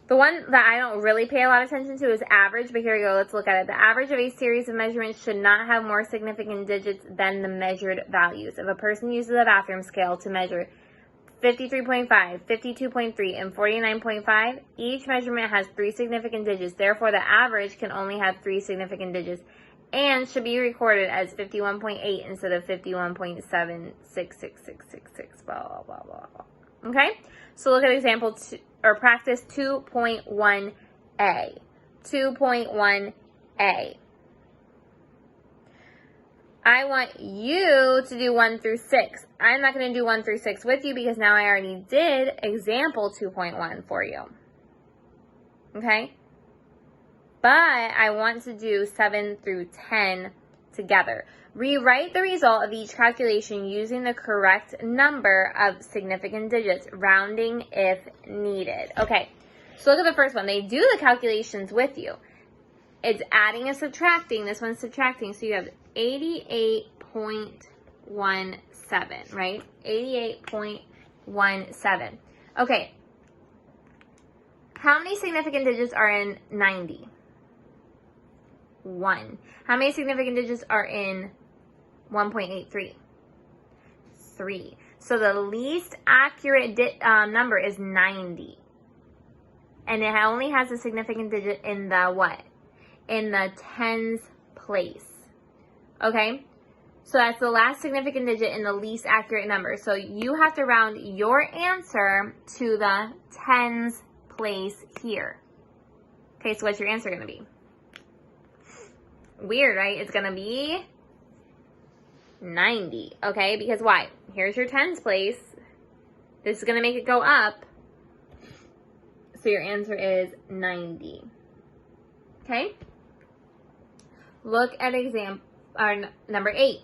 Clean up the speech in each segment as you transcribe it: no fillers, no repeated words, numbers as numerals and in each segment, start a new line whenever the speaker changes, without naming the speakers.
The one that I don't really pay a lot of attention to is average, but here we go. Let's look at it. The average of a series of measurements should not have more significant digits than the measured values. If a person uses a bathroom scale to measure 53.5, 52.3, and 49.5, each measurement has 3 significant digits. Therefore, the average can only have 3 significant digits and should be recorded as 51.8 instead of 51.7666666, blah, blah, blah, blah, blah. Okay? So look at example 2, or practice 2.1a. 2.1a. I want you to do 1 through 6. I'm not going to do 1 through 6 with you because now I already did example 2.1 for you. Okay? But I want to do 7 through 10 together. Rewrite the result of each calculation using the correct number of significant digits, rounding if needed. Okay, so look at the first one. They do the calculations with you. It's adding and subtracting. This one's subtracting. So you have 88.17, right? 88.17. Okay. How many significant digits are in 90? 1. How many significant digits are in 1.83? 3. So the least accurate number is 90. And it only has a significant digit in the what? In the tens place. Okay? So that's the last significant digit in the least accurate number. So you have to round your answer to the tens place here. Okay, so what's your answer going to be? Weird, right? It's going to be 90. Okay, because why? Here's your tens place. This is going to make it go up. So your answer is 90. Okay? Look at number 8.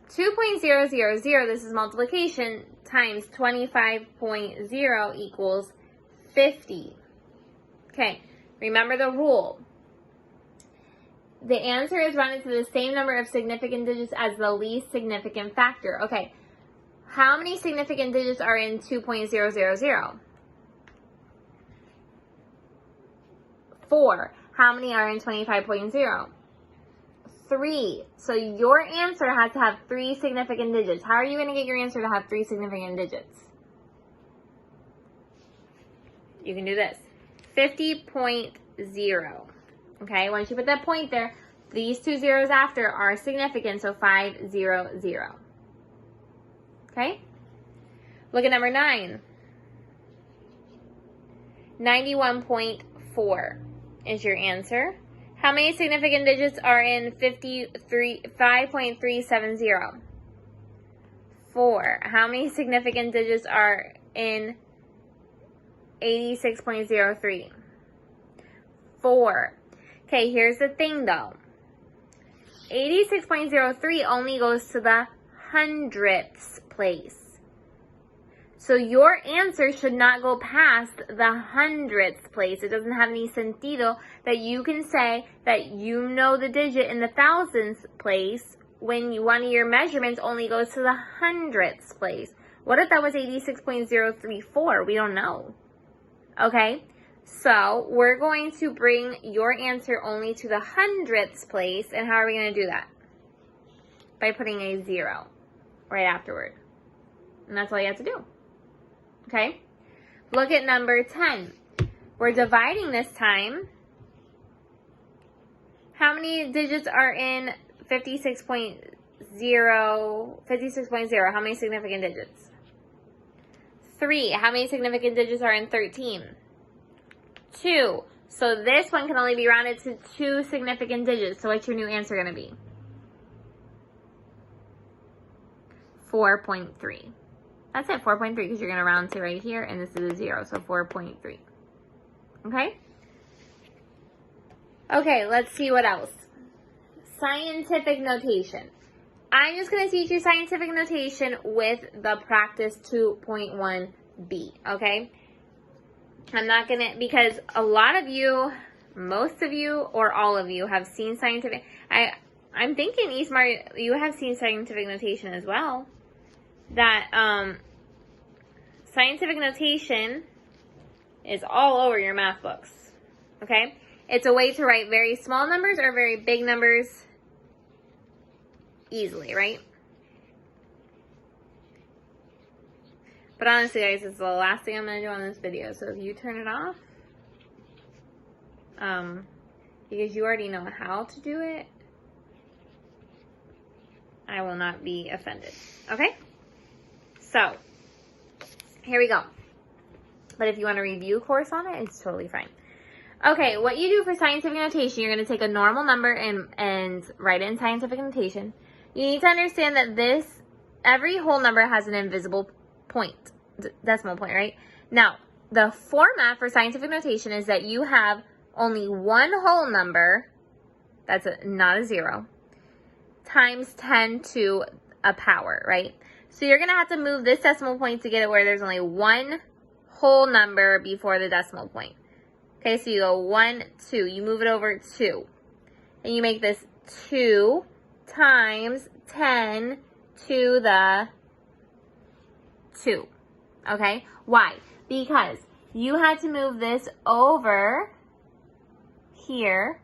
2.000, this is multiplication, times 25.0 equals 50. Okay, remember the rule. The answer is rounded to the same number of significant digits as the least significant factor. Okay, how many significant digits are in 2.000? 4. How many are in 25.0? 3. So your answer has to have 3 significant digits. How are you going to get your answer to have 3 significant digits? You can do this. 50.0. Okay, once you put that point there, these 2 zeros after are significant, so 500. Okay? Look at number 9. 91.4 is your answer. How many significant digits are in 5.370? 4. How many significant digits are in 86.03? 4. Okay, here's the thing though. 86.03 only goes to the hundredths place. So your answer should not go past the hundredths place. It doesn't have any sentido that you can say that you know the digit in the thousandths place when one of your measurements only goes to the hundredths place. What if that was 86.034? We don't know. Okay? So we're going to bring your answer only to the hundredths place. And how are we going to do that? By putting a 0 right afterward. And that's all you have to do. Okay? Look at number 10. We're dividing this time. How many digits are in 56.0? 56.0. How many significant digits? 3. How many significant digits are in 13? 2. So this one can only be rounded to 2 significant digits. So what's your new answer going to be? 4.3. That's it, 4.3, because you're going to round to right here, and this is a 0, so 4.3. Okay? Okay, let's see what else. Scientific notation. I'm just going to teach you scientific notation with the practice 2.1b, okay? I'm not going to, because a lot of you, most of you, or all of you have seen scientific, I'm thinking, eSmart, you have seen scientific notation as well. That, scientific notation is all over your math books, okay? It's a way to write very small numbers or very big numbers easily, right? But honestly, guys, it's the last thing I'm going to do on this video. So if you turn it off, because you already know how to do it, I will not be offended, okay? So, here we go. But if you want a review course on it, it's totally fine. Okay, what you do for scientific notation, you're going to take a normal number and write it in scientific notation. You need to understand that every whole number has an invisible point, decimal point, right? Now, the format for scientific notation is that you have only one whole number, that's not a 0, times 10 to a power, right? So you're going to have to move this decimal point to get it where there's only one whole number before the decimal point. Okay, so you go 1, 2. You move it over 2. And you make this 2 times 10 to the 2. Okay? Why? Because you had to move this over here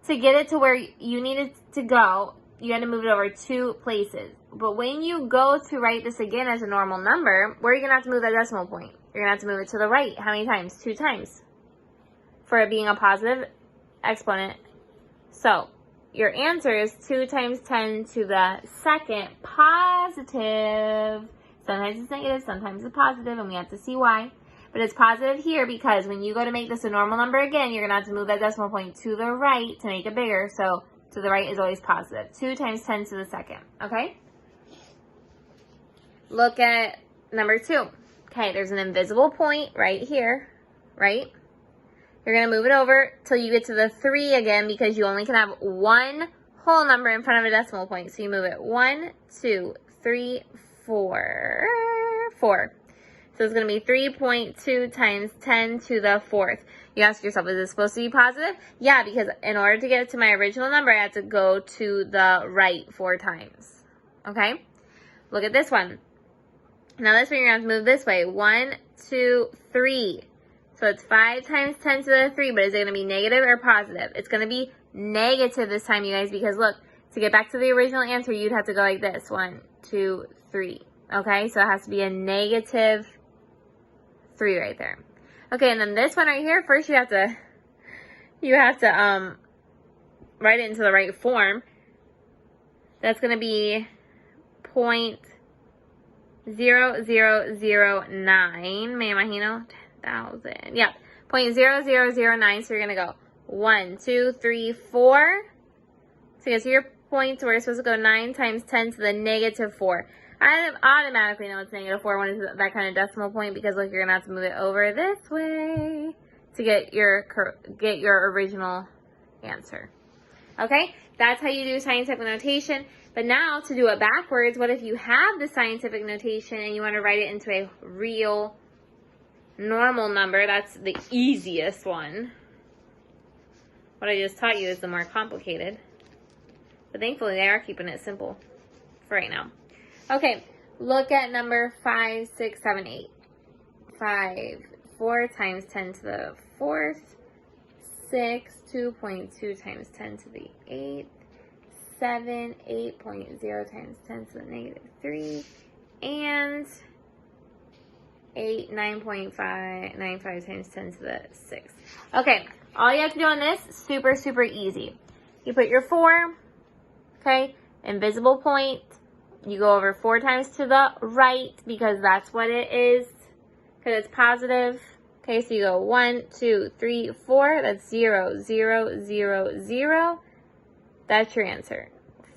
to get it to where you needed to go. You had to move it over 2 places. But when you go to write this again as a normal number, where are you going to have to move that decimal point? You're going to have to move it to the right. How many times? 2 times. For it being a positive exponent. So, your answer is 2 times 10 to the second positive. Sometimes it's negative, sometimes it's positive, and we have to see why. But it's positive here because when you go to make this a normal number again, you're going to have to move that decimal point to the right to make it bigger. So, to the right is always positive. 2 times 10 to the second. Okay? Look at number 2. Okay, there's an invisible point right here, right? You're going to move it over till you get to the 3 again because you only can have one whole number in front of a decimal point. So you move it 1, 2, 3, 4, 4. So it's going to be 3.2 times 10 to the 4th. You ask yourself, is this supposed to be positive? Yeah, because in order to get it to my original number, I have to go to the right 4 times. Okay? Look at this one. Now this one you're going to have to move this way. 1, 2, 3. So it's 5 times 10 to the 3, but is it going to be negative or positive? It's going to be negative this time, you guys, because look, to get back to the original answer, you'd have to go like this. 1, 2, 3. Okay, so it has to be a negative 3 right there. Okay, and then this one right here, first you have to write it into the right form. That's going to be 0.0009, me imagino, 10,000. Yep, 0.0009. So you're going to go 1, 2, 3, 4. So you guys see your points where you're supposed to go 9 times 10 to the negative 4. I automatically know it's negative 4 when it's that kind of decimal point because look, you're going to have to move it over this way to get your original answer. Okay, that's how you do scientific notation. But now to do it backwards, what if you have the scientific notation and you want to write it into a real normal number? That's the easiest one. What I just taught you is the more complicated. But thankfully they are keeping it simple for right now. Okay, look at number 5, 6, 7, 8. 5, 4 times 10 to the 4th. 6, 2.2 times 10 to the 8th. 7, 8.0 times 10 to the negative 3. And 8, 9.5 times 10 to the 6th. Okay, all you have to do on this, super, super easy. You put your 4, okay, invisible point. You go over 4 times to the right because that's what it is, because it's positive. Okay, so you go 1, 2, 3, 4. That's 0, 0, 0, 0. That's your answer,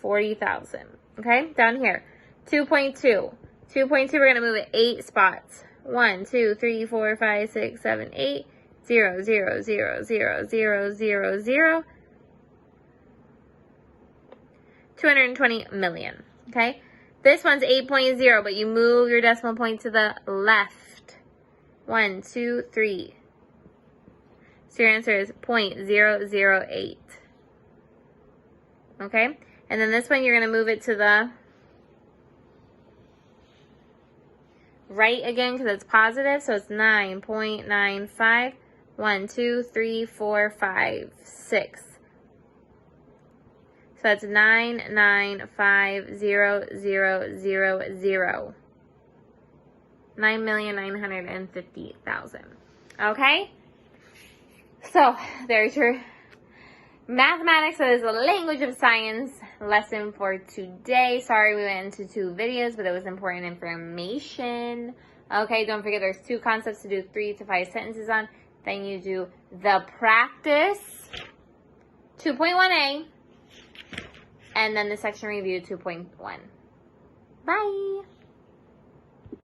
40,000. Okay, down here, 2.2. 2.2, we're going to move it 8 spots. 1, 2, 3, 4, 5, 6, 7, 8. 0, 0, 0, 0, 0, 0, 0. 220 million. Okay, this one's 8.0, but you move your decimal point to the left. 1, 2, 3. So your answer is 0.008. Okay, and then this one you're going to move it to the right again because it's positive. So it's 9.95. 1, 2, 3, 4, 5, 6. So that's 9,950,000. 9,950,000. Okay? So there's your mathematics as a language of science lesson for today. Sorry we went into 2 videos, but it was important information. Okay, don't forget there's 2 concepts to do 3 to 5 sentences on. Then you do the practice 2.1a and then the section review 2.1. Bye.